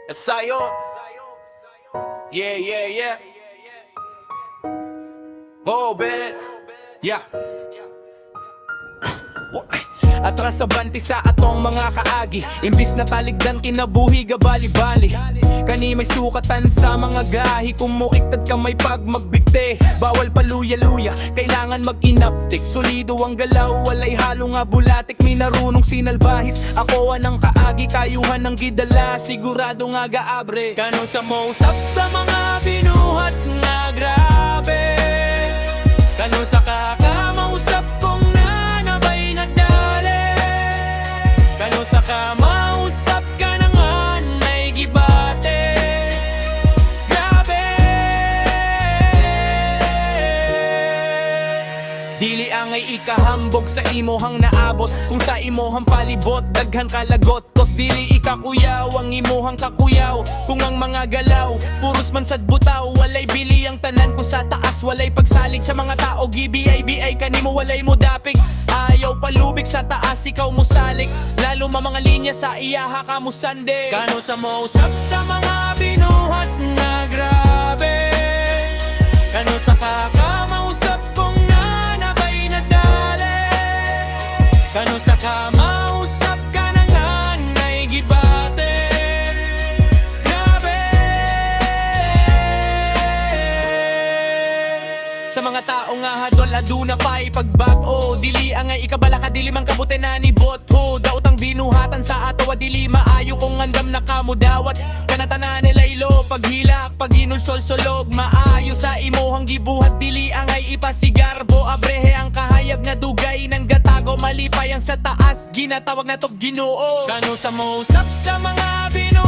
Ensayo. Yeah, yeah, yeah. Go, bet. Yeah. Atras sa banti sa atong mga kaagi, imbis na taligdan kinabuhi gabali-bali. Kani may sukatan sa mga gahi, kung muiktad ka may pag magbigte. Bawal paluya-luya, kailangan mag-inaptik. Solido ang galaw, walay halo nga bulatik. Minarunong sinalbahis, ako anang kaagi. Kayuhan ng gidala, sigurado nga gaabre. Kano sa mausap sa mga binuhat nga grabe. Kano sa kakamausap kong nanabay nagdali. Kano sa kamausap ka na nga na'y gibate. Grabe. Dili angay ikahambog sa imohang naabot. Kung sa imohang palibot, daghan kalagot. Kot dili ikakuyaw ang imohang kakuyaw. Kung ang mga galaw, puros man sad butaw. Walay bili ang tanan ko sa taas, walay pagsalig sa mga tao. GBI-BI kanimo walay mo dapig. Ayaw palubig sa taas, ikaw mo salik. Lalo mga linya sa iyaha ka mo sande. Kano sa mausap sa mga binuhat na grabe. Kano sa kakamausap kong nanabay na dali. Kano sa kamausap ka na nga na'y gibate. Grabe. Sa mga tao nga hadol aduna pa'y pagbag-o. Dili angay ikabala ka dili man kabuti na ni botho. Daotang binuhatan sa atawa dili maayo kung andam na kamo dawat. Kanatanan nilaylo paghilak paghinulsol solog. Maayo sa imohang gibuhat dili angay ipasigarbo. Abrehe ang kahayag nga dugay ng gatago. Malipay ang sa taas ginatawag na tok Ginoo. Kano sa mausap sa mga binu